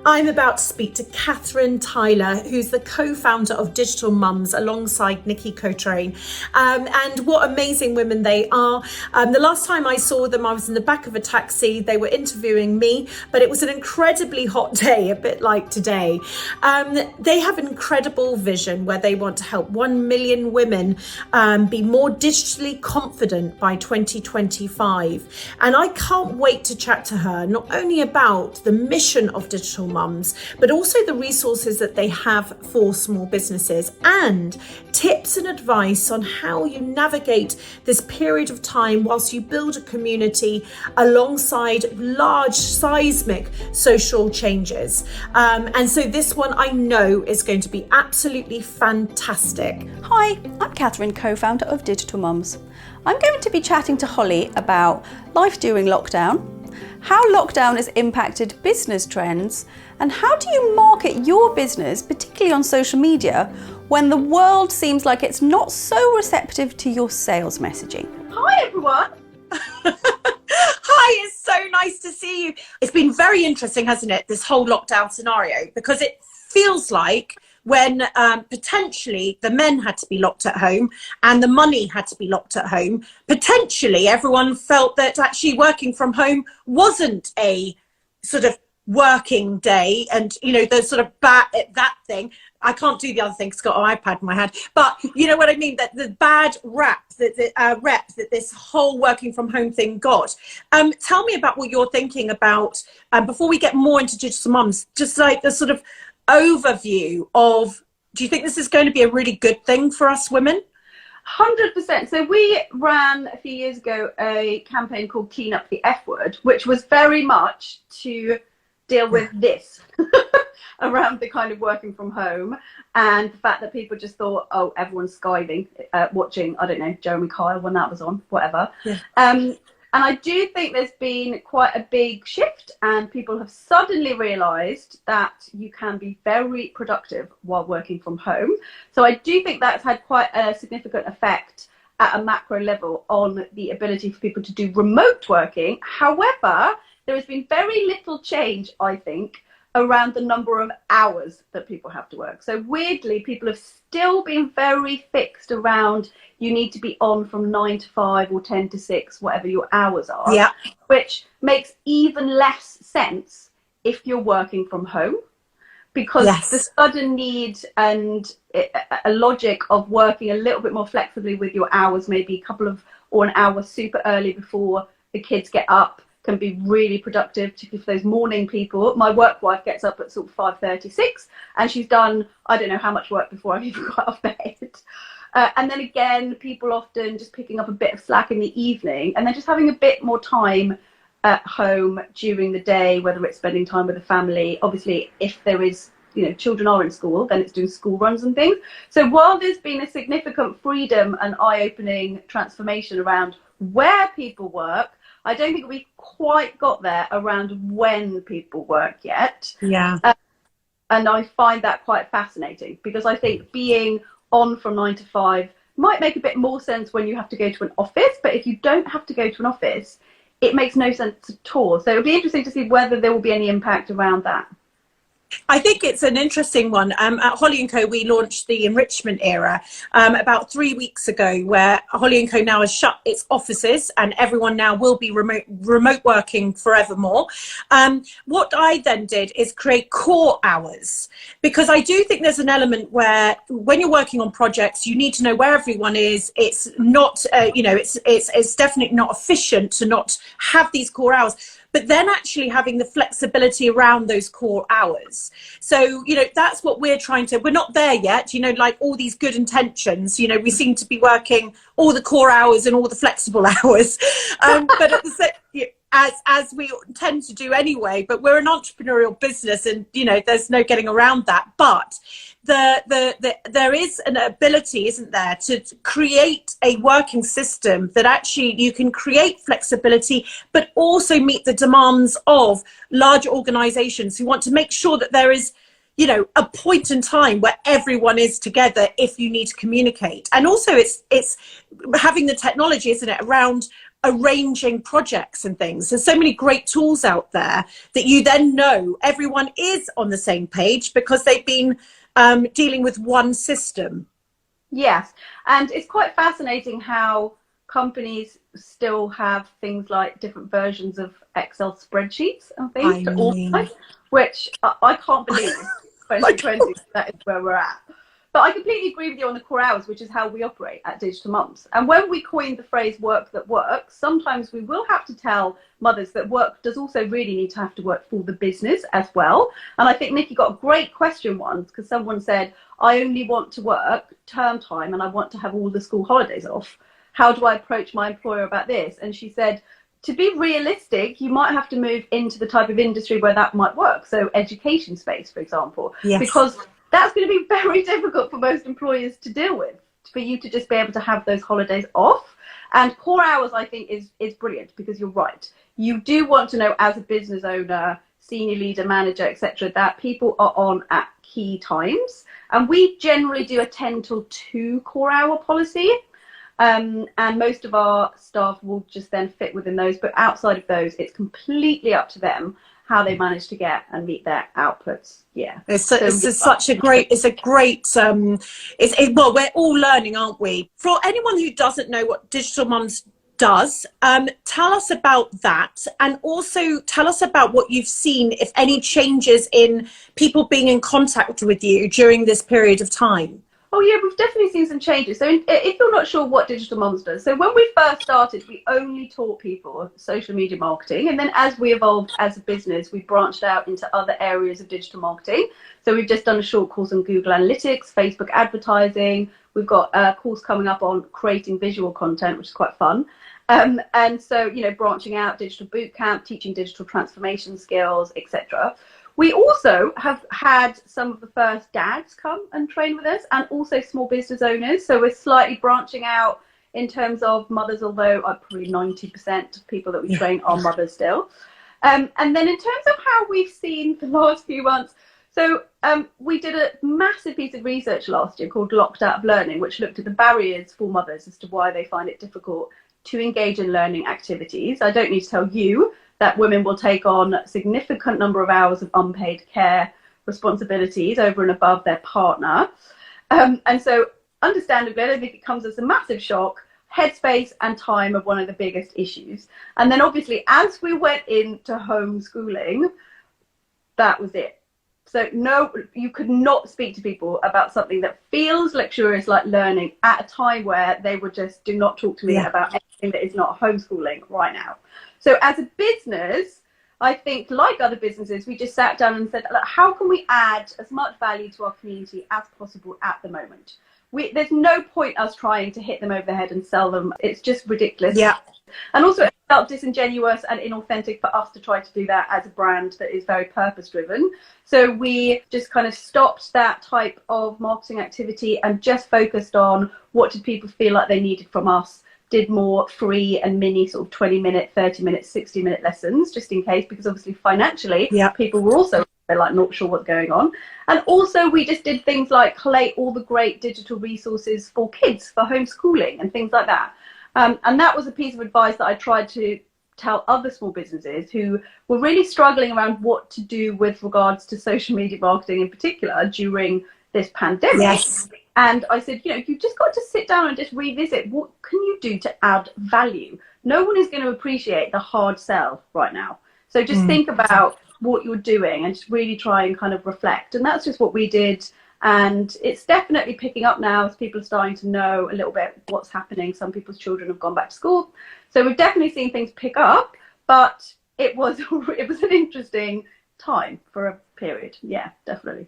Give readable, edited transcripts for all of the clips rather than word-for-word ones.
I'm about to speak to Kathryn Tyler, who's the co-founder of Digital Mums alongside Nikki Cotrain. And what amazing women they are. The last time I saw them, I was in the back of a taxi. They were interviewing me, but it was an incredibly hot day, a bit like today. They have an incredible vision where they want to help 1 million women be more digitally confident by 2025. And I can't wait to chat to her, not only about the mission of Digital Mums, but also the resources that they have for small businesses and tips and advice on how you navigate this period of time whilst you build a community alongside large seismic social changes. And so this one I know is going to be absolutely fantastic. Hi, I'm Kathryn, co-founder of Digital Mums. I'm going to be chatting to Holly about life during lockdown, how lockdown has impacted business trends, and how do you market your business, particularly on social media, when the world seems like it's not so receptive to your sales messaging. Hi everyone. Hi, it's so nice to see you. It's been very interesting, hasn't it, this whole lockdown scenario, because it feels like when potentially the men had to be locked at home and the money had to be locked at home, potentially everyone felt that actually working from home wasn't a sort of working day, and you know, the sort of that thing. I can't do the other thing because I've got an iPad in my hand, but you know what I mean, that the bad rep that this whole working from home thing got. Tell me about what you're thinking about before we get more into Digital Mums, just like the sort of overview of, do you think this is going to be a really good thing for us women? 100%. So we ran a few years ago a campaign called Clean Up the F Word, which was very much to deal with this around the kind of working from home and the fact that people just thought, oh, everyone's skiving, watching, I don't know, Jeremy Kyle when that was on, whatever. Yeah. And I do think there's been quite a big shift, and people have suddenly realised that you can be very productive while working from home. So I do think that's had quite a significant effect at a macro level on the ability for people to do remote working. However, there has been very little change, I think, around the number of hours that people have to work. So weirdly, people have still been very fixed around you need to be on from 9 to 5 or 10 to 6, whatever your hours are, yeah, which makes even less sense if you're working from home, because yes, the sudden need and a logic of working a little bit more flexibly with your hours, maybe a couple of or an hour super early before the kids get up, can be really productive, particularly for those morning people. My work wife gets up at sort of 5:36 and she's done, I don't know how much work before I've even got out of bed. And then again, people often just picking up a bit of slack in the evening and then just having a bit more time at home during the day, whether it's spending time with the family. Obviously, if there is, you know, children are in school, then it's doing school runs and things. So while there's been a significant freedom and eye-opening transformation around where people work, I don't think we've quite got there around when people work yet. Yeah. And I find that quite fascinating, because I think being on from 9 to 5 might make a bit more sense when you have to go to an office, but if you don't have to go to an office, it makes no sense at all. So it'll be interesting to see whether there will be any impact around that. I think it's an interesting one. At Holly & Co, we launched the enrichment era about 3 weeks ago, where Holly & Co now has shut its offices and everyone now will be remote working forevermore. What I then did is create core hours, because I do think there's an element where when you're working on projects, you need to know where everyone is. It's not, you know, it's definitely not efficient to not have these core hours, but then actually having the flexibility around those core hours. So, you know, that's what we're trying to, we're not there yet, you know, like all these good intentions, you know, we seem to be working all the core hours and all the flexible hours. But at the same, as we tend to do anyway, but we're an entrepreneurial business and, you know, there's no getting around that. But there is an ability, isn't there, to create a working system that actually you can create flexibility, but also meet the demands of large organizations who want to make sure that there is, you know, a point in time where everyone is together if you need to communicate. And also it's having the technology, isn't it, around arranging projects and things. There's so many great tools out there that you then know everyone is on the same page because they've been dealing with one system. Yes, and it's quite fascinating how companies still have things like different versions of Excel spreadsheets and things to organize, which I can't believe 2020 that is where we're at. But I completely agree with you on the core hours, which is how we operate at Digital Mums. And when we coined the phrase work that works, sometimes we will have to tell mothers that work does also really need to have to work for the business as well. And I think Nikki got a great question once, because someone said, I only want to work term time and I want to have all the school holidays off. How do I approach my employer about this? And she said, to be realistic, you might have to move into the type of industry where that might work. So education space, for example, because that's going to be very difficult for most employers to deal with, for you to just be able to have those holidays off. And core hours, I think, is brilliant, because you're right. You do want to know, as a business owner, senior leader, manager, etc., that people are on at key times. And we generally do a 10 till 2 core hour policy. And most of our staff will just then fit within those. But outside of those, it's completely up to them how they manage to get and meet their outputs. Yeah, well, we're all learning, aren't we? For anyone who doesn't know what Digital Mums does, tell us about that, and also tell us about what you've seen, if any changes in people being in contact with you during this period of time. Oh yeah, we've definitely seen some changes. So if you're not sure what Digital Mums does, so when we first started, we only taught people social media marketing. And then as we evolved as a business, we branched out into other areas of digital marketing. So we've just done a short course on Google Analytics, Facebook advertising. We've got a course coming up on creating visual content, which is quite fun. And so, you know, branching out, digital bootcamp, teaching digital transformation skills, etc. We also have had some of the first dads come and train with us, and also small business owners. So we're slightly branching out in terms of mothers, although probably 90% of people that we train are mothers still. And then in terms of how we've seen the last few months, so we did a massive piece of research last year called Locked Out of Learning, which looked at the barriers for mothers as to why they find it difficult to engage in learning activities. I don't need to tell you that women will take on a significant number of hours of unpaid care responsibilities over and above their partner. And so understandably, I don't think it comes as a massive shock. Headspace and time are one of the biggest issues. And then obviously, as we went into homeschooling, that was it. So no, you could not speak to people about something that feels luxurious like learning at a time where they would just, do not talk to me about anything that is not homeschooling right now. So as a business, I think, like other businesses, we just sat down and said, how can we add as much value to our community as possible at the moment? There's no point us trying to hit them over the head and sell them. It's just ridiculous. Yeah. And also, it felt disingenuous and inauthentic for us to try to do that as a brand that is very purpose driven. So we just kind of stopped that type of marketing activity and just focused on what did people feel like they needed from us. Did more free and mini sort of 20-minute, 30-minute, 60-minute lessons, just in case, because obviously financially people were also like not sure what's going on. And also we just did things like collate all the great digital resources for kids for homeschooling and things like that. And that was a piece of advice that I tried to tell other small businesses who were really struggling around what to do with regards to social media marketing in particular during this pandemic. Yes. And I said, you know, you've just got to sit down and just revisit what can you do to add value. No one is going to appreciate the hard sell right now. So just think about what you're doing and just really try and kind of reflect. And that's just what we did. And it's definitely picking up now as people are starting to know a little bit what's happening. Some people's children have gone back to school. So we've definitely seen things pick up, but it was an interesting time for a period. Yeah, definitely.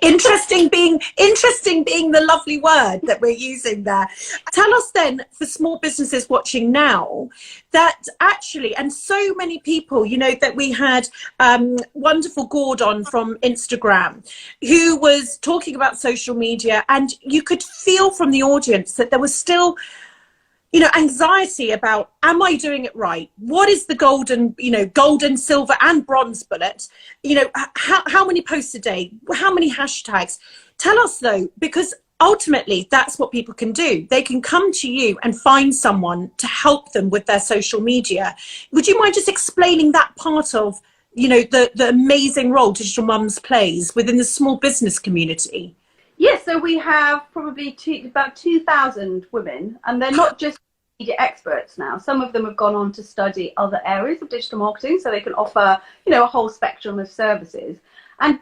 Interesting being the lovely word that we're using there. Tell us then, for small businesses watching now, that actually, and so many people, you know, that we had wonderful Gordon from Instagram who was talking about social media, and you could feel from the audience that there was still, you know, anxiety about, am I doing it right? What is the golden, silver and bronze bullet? You know, how many posts a day? How many hashtags? Tell us though, because ultimately, that's what people can do. They can come to you and find someone to help them with their social media. Would you mind just explaining that part of, you know, the amazing role Digital Mums plays within the small business community? Yes, so we have probably about 2,000 women, and they're not just media experts now. Some of them have gone on to study other areas of digital marketing, so they can offer, you know, a whole spectrum of services. And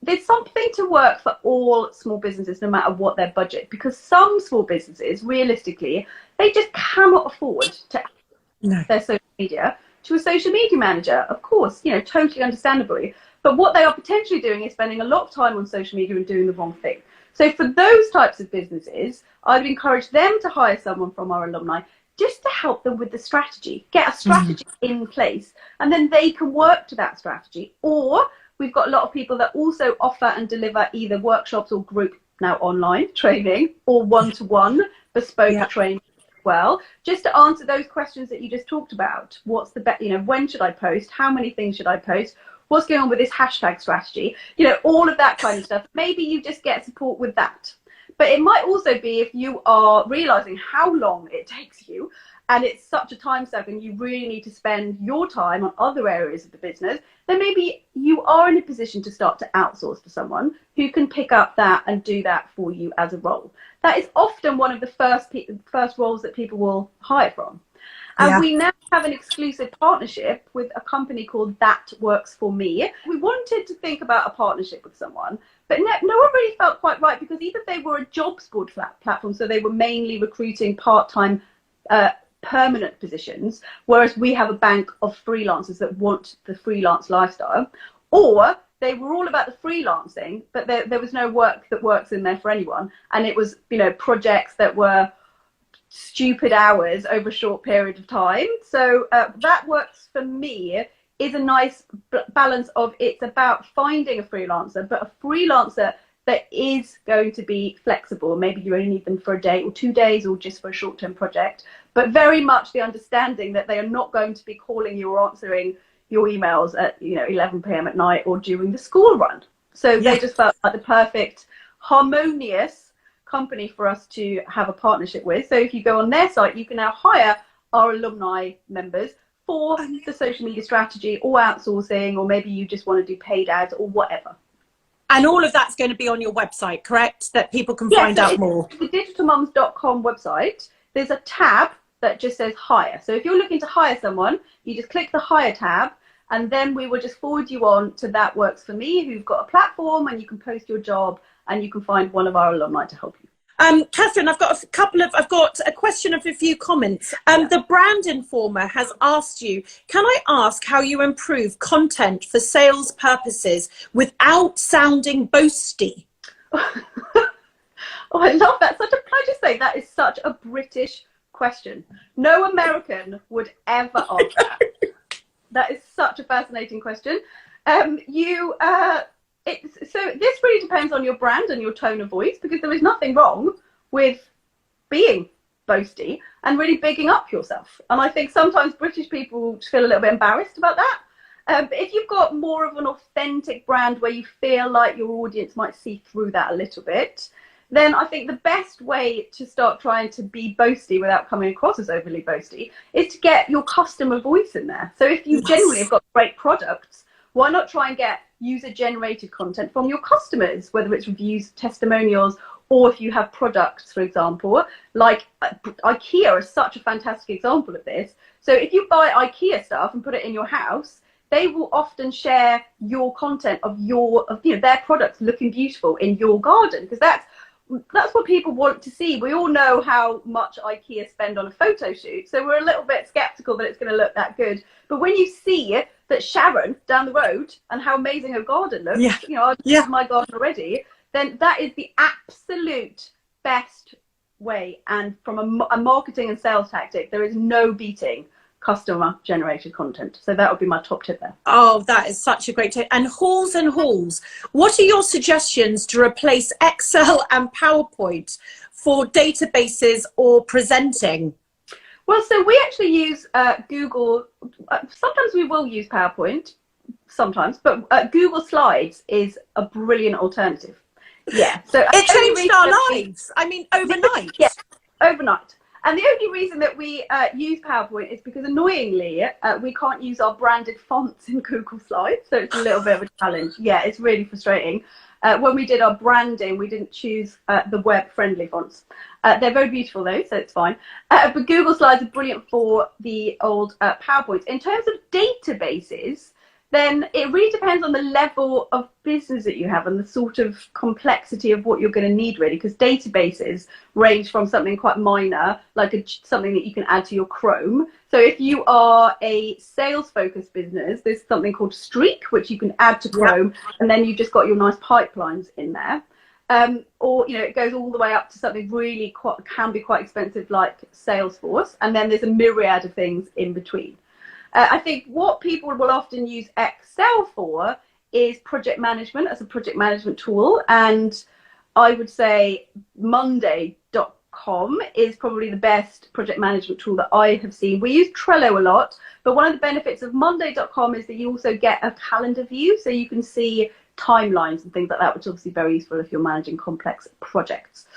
there's something to work for all small businesses, no matter what their budget, because some small businesses, realistically, they just cannot afford to their social media to a social media manager. Of course, you know, totally understandably. But what they are potentially doing is spending a lot of time on social media and doing the wrong thing. So for those types of businesses, I would encourage them to hire someone from our alumni just to help them with the strategy, get a strategy in place, and then they can work to that strategy. Or we've got a lot of people that also offer and deliver either workshops or group, now online training, or one-to-one bespoke training as well, just to answer those questions that you just talked about. What's the best, you know, when should I post? How many things should I post? What's going on with this hashtag strategy? You know, all of that kind of stuff. Maybe you just get support with that. But it might also be if you are realizing how long it takes you and it's such a time suck and you really need to spend your time on other areas of the business, then maybe you are in a position to start to outsource to someone who can pick up that and do that for you as a role. That is often one of the first roles that people will hire from. And we now have an exclusive partnership with a company called That Works For Me. We wanted to think about a partnership with someone, but no one really felt quite right, because either they were a jobs board platform, so they were mainly recruiting part-time permanent positions, whereas we have a bank of freelancers that want the freelance lifestyle, or they were all about the freelancing, but there was no work that works in there for anyone. And it was, you know, projects that were stupid hours over a short period of time. So That Works For Me is a nice balance of, it's about finding a freelancer, but a freelancer that is going to be flexible. Maybe you only need them for a day or 2 days or just for a short-term project, but very much the understanding that they are not going to be calling you or answering your emails at, you know, 11 p.m. at night or during the school run. So they just felt like the perfect, harmonious company for us to have a partnership with. So if you go on their site, you can now hire our alumni members for the social media strategy or outsourcing, or maybe you just want to do paid ads or whatever. And all of that's going to be on your website, correct? That people can find out more. The digitalmums.com website, there's a tab that just says hire. So if you're looking to hire someone, you just click the hire tab, and then we will just forward you on to That Works For Me, who've got a platform, and you can post your job and you can find one of our alumni to help you. Kathryn, I've got a question of a few comments. The Brand Informer has asked you, can I ask how you improve content for sales purposes without sounding boasty? Oh, I love that. Can I just say that is such a British question. No American would ever ask that. That is such a fascinating question. So this really depends on your brand and your tone of voice, because there is nothing wrong with being boasty and really bigging up yourself. And I think sometimes British people feel a little bit embarrassed about that. But if you've got more of an authentic brand where you feel like your audience might see through that a little bit, then I think the best way to start trying to be boasty without coming across as overly boasty is to get your customer voice in there. So if you genuinely have got great products, why not try and get user-generated content from your customers, whether it's reviews, testimonials, or if you have products, for example, like IKEA is such a fantastic example of this. So if you buy IKEA stuff and put it in your house, they will often share your content of their products looking beautiful in your garden, because that's what people want to see. We all know how much IKEA spend on a photo shoot, so we're a little bit skeptical that it's going to look that good. But when you see that Sharon down the road and how amazing her garden looks, you know, I've used my garden already, then that is the absolute best way. And from a marketing and sales tactic, there is no beating customer generated content. So that would be my top tip there. Oh, that is such a great tip. And Halls and Halls, what are your suggestions to replace Excel and PowerPoint for databases or presenting? Well, so we actually use Google. Sometimes we will use PowerPoint, sometimes, but Google Slides is a brilliant alternative. Yeah. So It changed our lives. I mean, overnight. Yeah, overnight. And the only reason that we use PowerPoint is because, annoyingly, we can't use our branded fonts in Google Slides. So it's a little bit of a challenge. Yeah, it's really frustrating. When we did our branding, we didn't choose the web-friendly fonts. They're very beautiful, though, so it's fine. But Google Slides are brilliant for the old PowerPoints. In terms of databases, then it really depends on the level of business that you have and the sort of complexity of what you're going to need, really, because databases range from something quite minor, like something that you can add to your Chrome. So if you are a sales-focused business, there's something called Streak, which you can add to Chrome, and then you've just got your nice pipelines in there. Or, you know, it goes all the way up to something really can be quite expensive, like Salesforce, and then there's a myriad of things in between. I think what people will often use Excel for is project management as a project management tool. And I would say Monday.com is probably the best project management tool that I have seen. We use Trello a lot, but one of the benefits of Monday.com is that you also get a calendar view, so you can see timelines and things like that, which is obviously very useful if you're managing complex projects.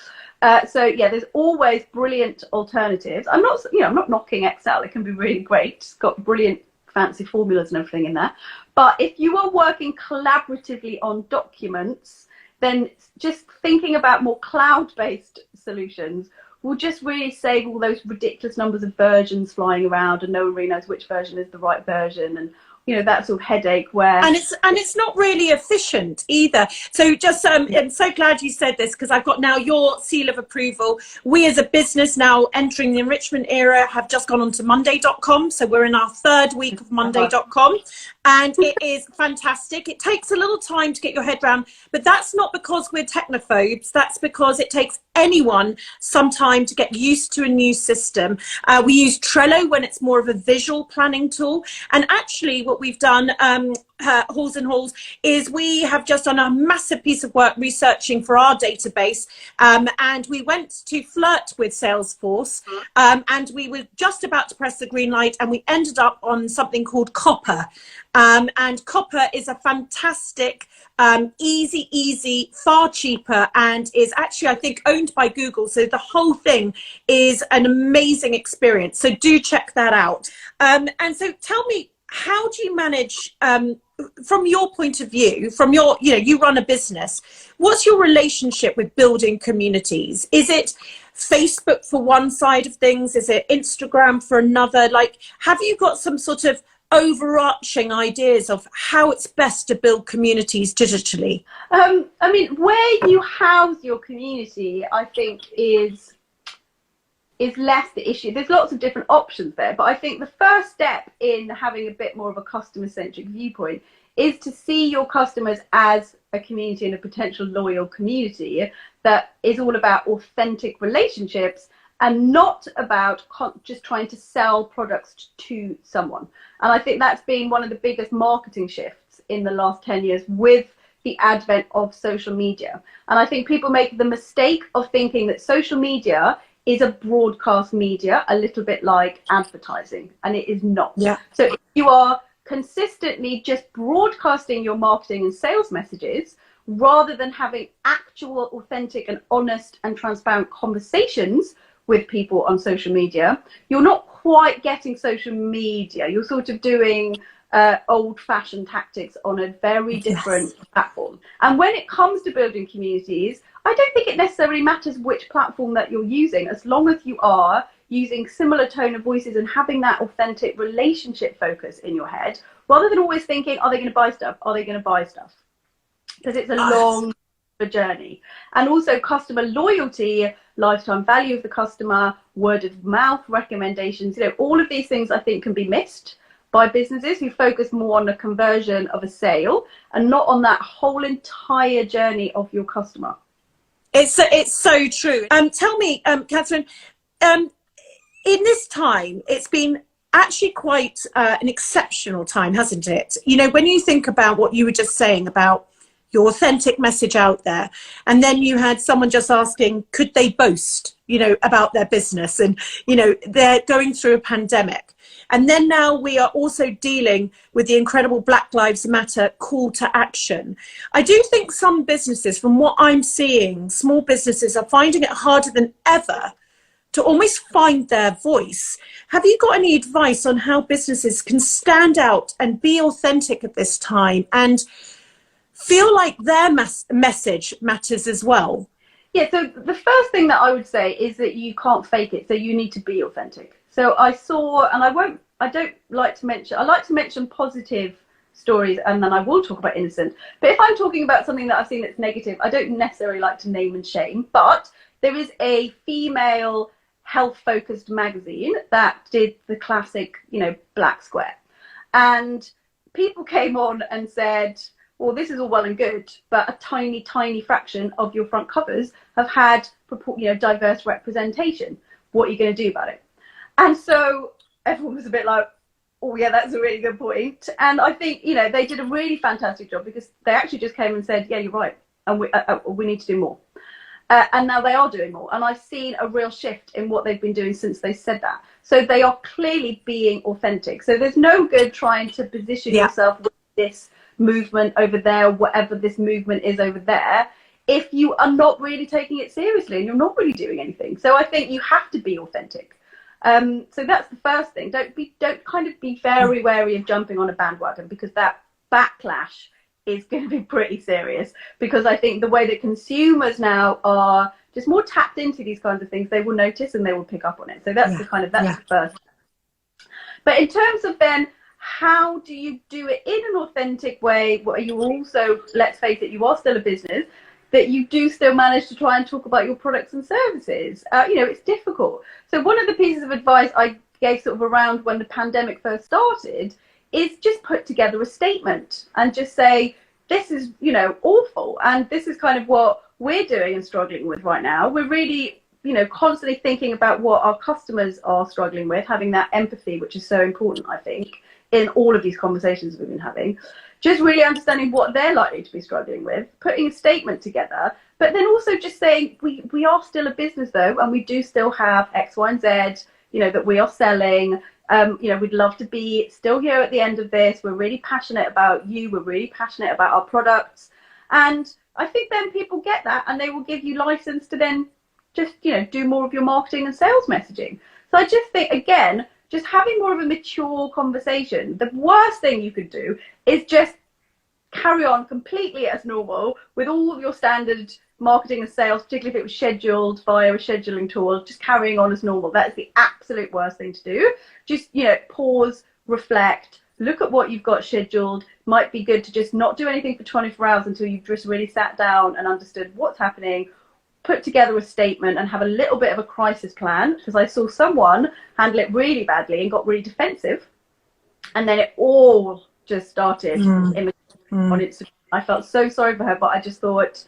So yeah, there's always brilliant alternatives. I'm not knocking Excel. It can be really great. It's got brilliant fancy formulas and everything in there. But if you are working collaboratively on documents, then just thinking about more cloud-based solutions will just really save all those ridiculous numbers of versions flying around, and no one really knows which version is the right version, and you know, that sort of headache where and it's not really efficient either. So just I'm so glad you said this, because I've got now your seal of approval. We as a business now entering the enrichment era have just gone on to Monday.com, so we're in our third week of Monday.com, and it is fantastic. It takes a little time to get your head around, but that's not because we're technophobes. That's because it takes anyone some time to get used to a new system. We use Trello when it's more of a visual planning tool, and actually what we've done, Halls and Halls, is we have just done a massive piece of work researching for our database, and we went to flirt with Salesforce, and we were just about to press the green light, and we ended up on something called Copper, and Copper is a fantastic, easy, far cheaper, and is actually, I think, owned by Google, so the whole thing is an amazing experience, so do check that out. And so tell me, how do you manage, from your point of view, from your, you know, you run a business, what's your relationship with building communities? Is it Facebook for one side of things? Is it Instagram for another? Like, have you got some sort of overarching ideas of how it's best to build communities digitally? I mean, where you house your community, I think is less the issue. There's lots of different options there, but I think the first step in having a bit more of a customer-centric viewpoint is to see your customers as a community and a potential loyal community that is all about authentic relationships and not about just trying to sell products to someone. And I think that's been one of the biggest marketing shifts in the last 10 years with the advent of social media. And I think people make the mistake of thinking that social media is a broadcast media, a little bit like advertising, and it is not. Yeah. So if you are consistently just broadcasting your marketing and sales messages rather than having actual, authentic and honest and transparent conversations with people on social media, you're not quite getting social media. You're sort of doing old-fashioned tactics on a very different platform. And when it comes to building communities, I don't think it necessarily matters which platform that you're using, as long as you are using similar tone of voices and having that authentic relationship focus in your head, rather than always thinking, are they going to buy stuff? Are they going to buy stuff? Because it's a long journey. And also customer loyalty, lifetime value of the customer, word of mouth recommendations, you know, all of these things I think can be missed by businesses who focus more on the conversion of a sale and not on that whole entire journey of your customer. It's so true. Tell me, Kathryn, in this time, it's been actually quite an exceptional time, hasn't it? You know, when you think about what you were just saying about your authentic message out there. And then you had someone just asking, could they boast, about their business? And, they're going through a pandemic. And then now we are also dealing with the incredible Black Lives Matter call to action. I do think some businesses, from what I'm seeing, small businesses are finding it harder than ever to almost find their voice. Have you got any advice on how businesses can stand out and be authentic at this time and feel like their message matters as well? Yeah, so the first thing that I would say is that you can't fake it, so you need to be authentic. So I saw, and I like to mention positive stories, and then I will talk about innocent. But if I'm talking about something that I've seen that's negative, I don't necessarily like to name and shame. But there is a female health-focused magazine that did the classic, black square. And people came on and said, well, this is all well and good, but a tiny, tiny fraction of your front covers have had, diverse representation. What are you going to do about it? And so everyone was a bit like, oh yeah, that's a really good point. And I think, they did a really fantastic job, because they actually just came and said, yeah, you're right, and we need to do more. And now they are doing more. And I've seen a real shift in what they've been doing since they said that. So they are clearly being authentic. So there's no good trying to position yourself with this movement over there, whatever this movement is over there, if you are not really taking it seriously and you're not really doing anything. So I think you have to be authentic. So that's the first thing. Don't kind of be very wary of jumping on a bandwagon, because that backlash is going to be pretty serious. Because I think the way that consumers now are just more tapped into these kinds of things, they will notice and they will pick up on it. So that's the first. But in terms of then, how do you do it in an authentic way where you also, let's face it, you are still a business, that you do still manage to try and talk about your products and services? It's difficult. So one of the pieces of advice I gave sort of around when the pandemic first started is just put together a statement and just say, this is, awful. And this is kind of what we're doing and struggling with right now. We're really, constantly thinking about what our customers are struggling with, having that empathy, which is so important, I think, in all of these conversations we've been having. Just really understanding what they're likely to be struggling with, putting a statement together, but then also just saying we are still a business though, and we do still have X, Y, and Z, that we are selling. We'd love to be still here at the end of this. We're really passionate about you. We're really passionate about our products. And I think then people get that, and they will give you license to then just, do more of your marketing and sales messaging. So I just think, again, just having more of a mature conversation. The worst thing you could do is just carry on completely as normal with all of your standard marketing and sales, particularly if it was scheduled via a scheduling tool, just carrying on as normal. That is the absolute worst thing to do. Just, pause, reflect, look at what you've got scheduled. Might be good to just not do anything for 24 hours until you've just really sat down and understood what's happening, put together a statement and have a little bit of a crisis plan, because I saw someone handle it really badly and got really defensive, and then it all just started on Instagram. I felt so sorry for her, but I just thought,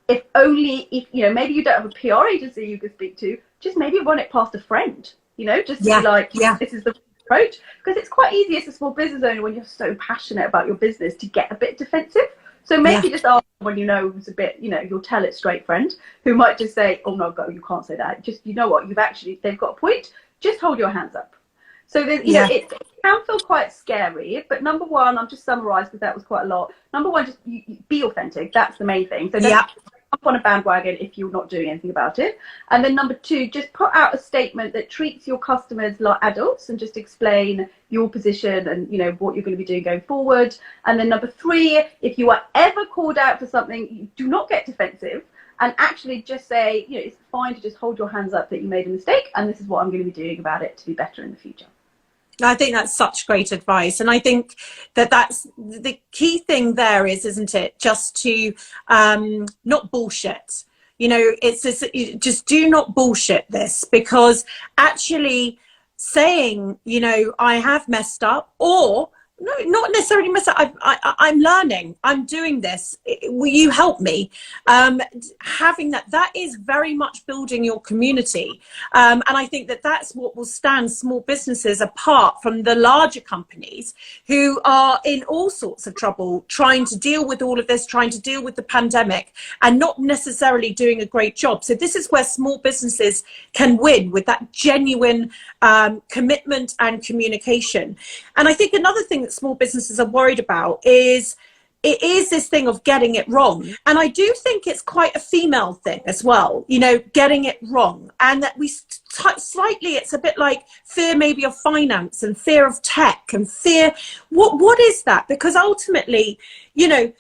if maybe you don't have a PR agency you could speak to, just maybe run it past a friend, just be like, this is the approach, because it's quite easy as a small business owner, when you're so passionate about your business, to get a bit defensive. So maybe just ask someone who's a bit, you'll tell it straight friend, who might just say, oh no, go, you can't say that. Just, you know what, they've got a point. Just hold your hands up. So there's, it can feel quite scary, but number one, I'll just summarize because that was quite a lot. Number one, just you be authentic. That's the main thing. So don't jump on a bandwagon if you're not doing anything about it. And then number two, just put out a statement that treats your customers like adults and just explain your position and what you're going to be doing going forward. And then number three, if you are ever called out for something, do not get defensive, and actually just say, it's fine to just hold your hands up that you made a mistake, and this is what I'm going to be doing about it to be better in the future. I think that's such great advice. And I think that's the key thing there isn't it? Just to not bullshit. It's just do not bullshit this, because actually saying, I have messed up, or No, not necessarily myself. I'm learning. I'm doing this. Will you help me? Having that is very much building your community. And I think that's what will stand small businesses apart from the larger companies who are in all sorts of trouble, trying to deal with all of this, trying to deal with the pandemic and not necessarily doing a great job. So this is where small businesses can win with that genuine commitment and communication. And I think another thing that small businesses are worried about is this thing of getting it wrong. And I do think it's quite a female thing as well, you know, getting it wrong. And that we slightly, it's a bit like fear maybe of finance and fear of tech and fear. What is that? Because ultimately, you know,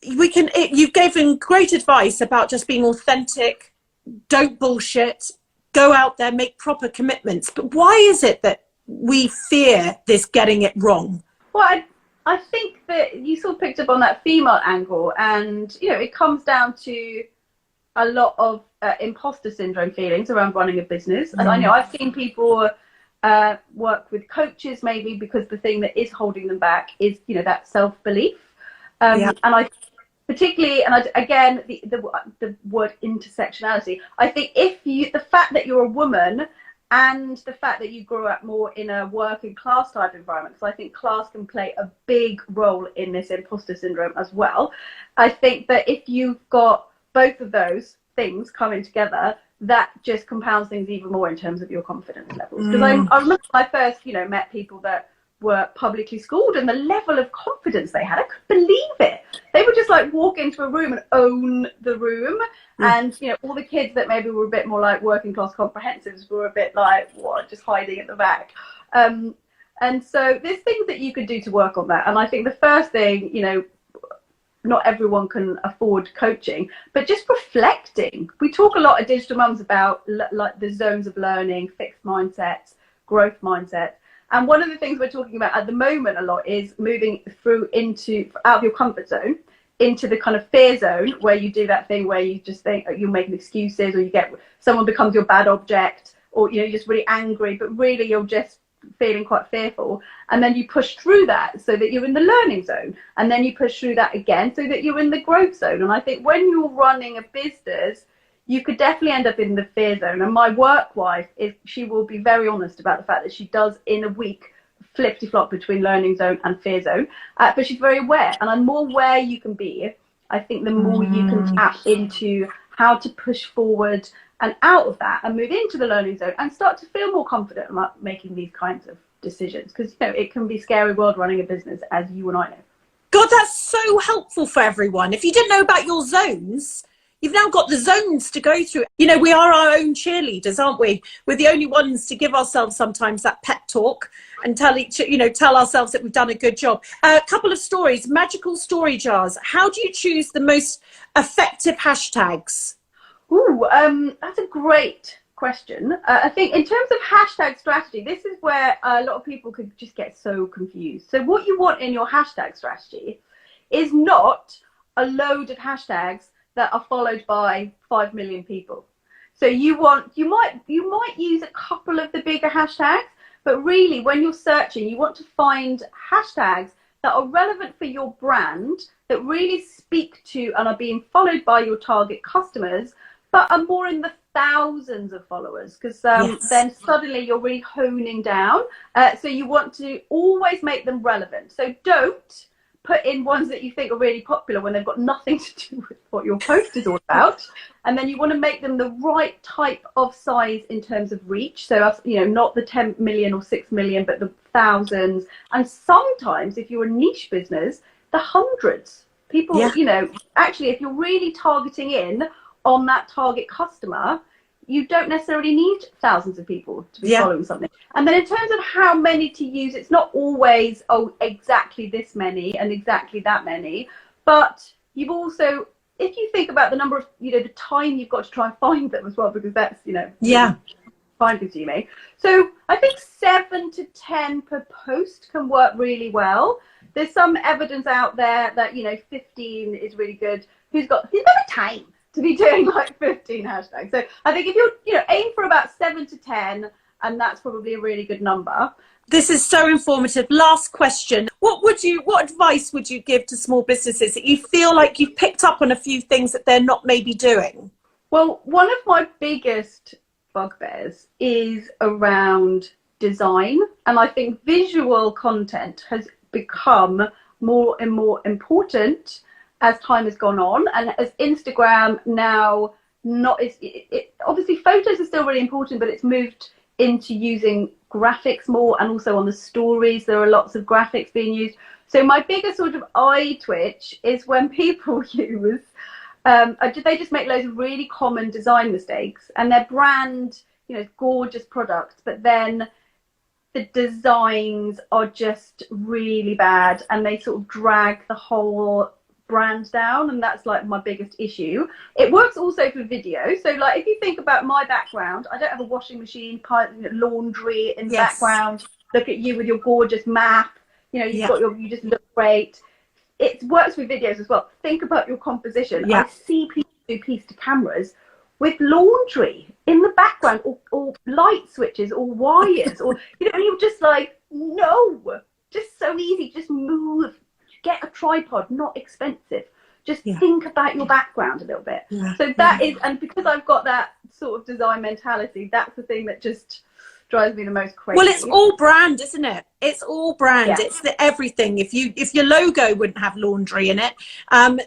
you've given great advice about just being authentic, don't bullshit, go out there, make proper commitments. But why is it that we fear this getting it wrong? Well, I think that you sort of picked up on that female angle, and you know, it comes down to a lot of imposter syndrome feelings around running a business. And I know I've seen people work with coaches maybe because the thing that is holding them back is, you know, that self-belief. And I particularly, and again, the word intersectionality, I think the fact that you're a woman and the fact that you grew up more in a working class type environment, because I think class can play a big role in this imposter syndrome as well. I think that if you've got both of those things coming together, that just compounds things even more in terms of your confidence levels. Because I remember when I first, you know, met people that were publicly schooled, and the level of confidence they had, I couldn't believe it. They would just like walk into a room and own the room. And you know, all the kids that maybe were a bit more like working class comprehensives were a bit like, what, just hiding at the back. And so there's things that you could do to work on that. And I think the first thing, you know, not everyone can afford coaching, but just reflecting. We talk a lot at Digital Mums about like the zones of learning, fixed mindsets, growth mindsets. And one of the things we're talking about at the moment a lot is moving through out of your comfort zone into the kind of fear zone, where you do that thing where you just think you're making excuses, or someone becomes your bad object, or you know, you're just really angry, but really you're just feeling quite fearful. And then you push through that so that you're in the learning zone, and then you push through that again so that you're in the growth zone. And I think when you're running a business, you could definitely end up in the fear zone. And my work wife, she will be very honest about the fact that she does in a week flip-flop between learning zone and fear zone, but she's very aware. And the more aware you can be, I think the more you can tap into how to push forward and out of that and move into the learning zone and start to feel more confident about making these kinds of decisions. Because, you know, it can be a scary world running a business, as you and I know. God, that's so helpful for everyone. If you didn't know about your zones, you've now got the zones to go through. You know, we are our own cheerleaders, aren't we? We're the only ones to give ourselves sometimes that pep talk and tell ourselves that we've done a good job. A couple of stories, magical story jars. How do you choose the most effective hashtags? Ooh, that's a great question. I think in terms of hashtag strategy, this is where a lot of people could just get so confused. So what you want in your hashtag strategy is not a load of hashtags that are followed by 5 million people. So you might use a couple of the bigger hashtags, but really when you're searching, you want to find hashtags that are relevant for your brand, that really speak to and are being followed by your target customers, but are more in the thousands of followers, because then suddenly you're really honing down. So you want to always make them relevant. So don't put in ones that you think are really popular when they've got nothing to do with what your post is all about. And then you want to make them the right type of size in terms of reach. So, you know, not the 10 million or 6 million, but the thousands. And sometimes if you're a niche business, the hundreds. People, you know, actually, if you're really targeting in on that target customer, you don't necessarily need thousands of people to be following something. And then in terms of how many to use, it's not always, oh, exactly this many and exactly that many. But you've also, if you think about the number of, you know, the time you've got to try and find them as well, because that's, you know, time consuming. So I think 7 to 10 per post can work really well. There's some evidence out there that, you know, 15 is really good. Who's got the time to be doing like 15 hashtags? So I think if you're, you know, aim for about 7 to 10, and that's probably a really good number. This is so informative. Last question. What advice would you give to small businesses that you feel like you've picked up on a few things that they're not maybe doing? Well, one of my biggest bugbears is around design, and I think visual content has become more and more important as time has gone on, and as Instagram now obviously photos are still really important, but it's moved into using graphics more, and also on the stories there are lots of graphics being used. So my biggest sort of eye twitch is when people use they just make loads of really common design mistakes, and their brand, gorgeous products, but then the designs are just really bad, and they sort of drag the whole brand down, and that's like my biggest issue. It works also for video. So like if you think about my background, I don't have a washing machine, laundry in the background. Look at you with your gorgeous map. You just look great. It works with videos as well. Think about your composition. I see people do piece to cameras with laundry in the background, or light switches, or wires, or and you're just like, no, just so easy, just move, get a tripod, not expensive. Just think about your background a little bit. So that is, and because I've got that sort of design mentality, that's the thing that just drives me the most crazy. Well, it's all brand, isn't it? It's all brand. It's the everything. If your logo wouldn't have laundry in it,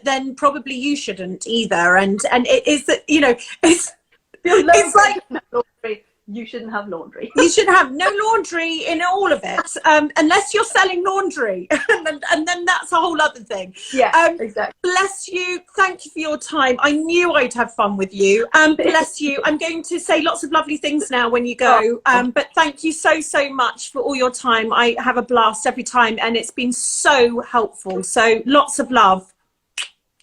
then probably you shouldn't either. And it is that it's like laundry, you shouldn't have laundry. You should have no laundry in all of it, unless you're selling laundry, and then that's a whole other thing. Exactly. Bless you. Thank you for your time. I knew I'd have fun with you. Bless you. I'm going to say lots of lovely things now when you go. But thank you so much for all your time. I have a blast every time, and it's been so helpful. So lots of love.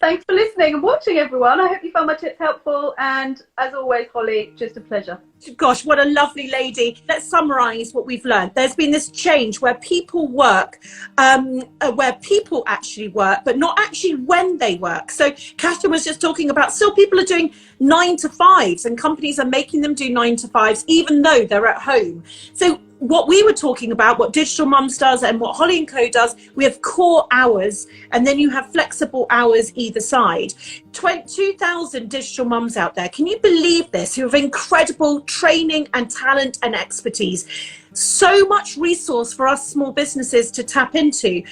Thanks for listening and watching, everyone. I hope you found my tips helpful. And as always, Holly, just a pleasure. Gosh, what a lovely lady. Let's summarise what we've learned. There's been this change where people work, where people actually work, but not actually when they work. So Kathryn was just talking about still people are doing 9 to 5s, and companies are making them do 9 to 5s even though they're at home. So what we were talking about, what Digital Mums does and what Holly & Co does, we have core hours, and then you have flexible hours either side. 2,000 digital mums out there. Can you believe this? Who have incredible training and talent and expertise. So much resource for us small businesses to tap into.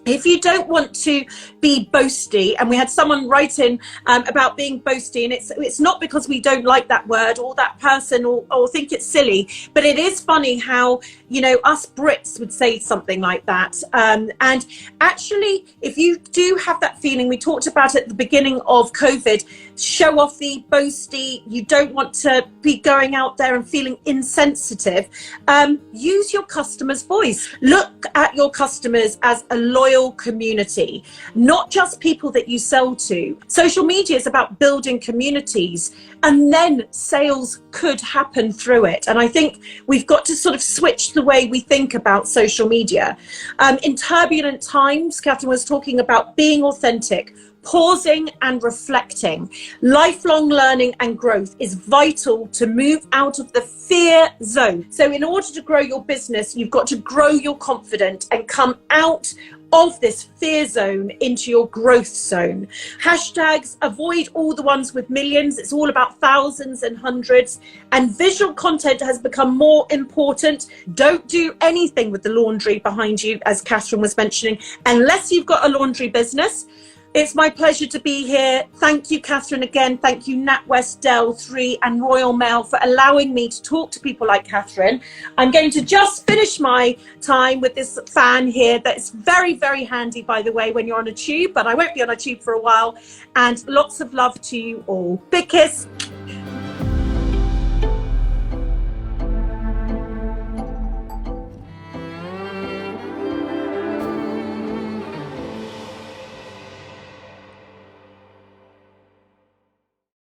If you don't want to be boasty, and we had someone write in about being boasty, and it's not because we don't like that word or that person or think it's silly, but it is funny how, us Brits would say something like that. And actually, if you do have that feeling, we talked about it at the beginning of COVID, show off the boasty, you don't want to be going out there and feeling insensitive, use your customer's voice. Look at your customers as a loyal community, not just people that you sell to. Social media is about building communities, and then sales could happen through it. And I think we've got to sort of switch the way we think about social media. In turbulent times, Kathryn was talking about being authentic, pausing and reflecting. Lifelong learning and growth is vital to move out of the fear zone. So in order to grow your business, you've got to grow your confidence and come out of this fear zone into your growth zone. Hashtags, avoid all the ones with millions. It's all about thousands and hundreds. And visual content has become more important. Don't do anything with the laundry behind you, as Kathryn was mentioning, unless you've got a laundry business. It's my pleasure to be here. Thank you, Kathryn, again. Thank you, NatWest, Dell 3 and Royal Mail for allowing me to talk to people like Kathryn. I'm going to just finish my time with this fan here that's very, very handy, by the way, when you're on a tube, but I won't be on a tube for a while. And lots of love to you all. Big kiss.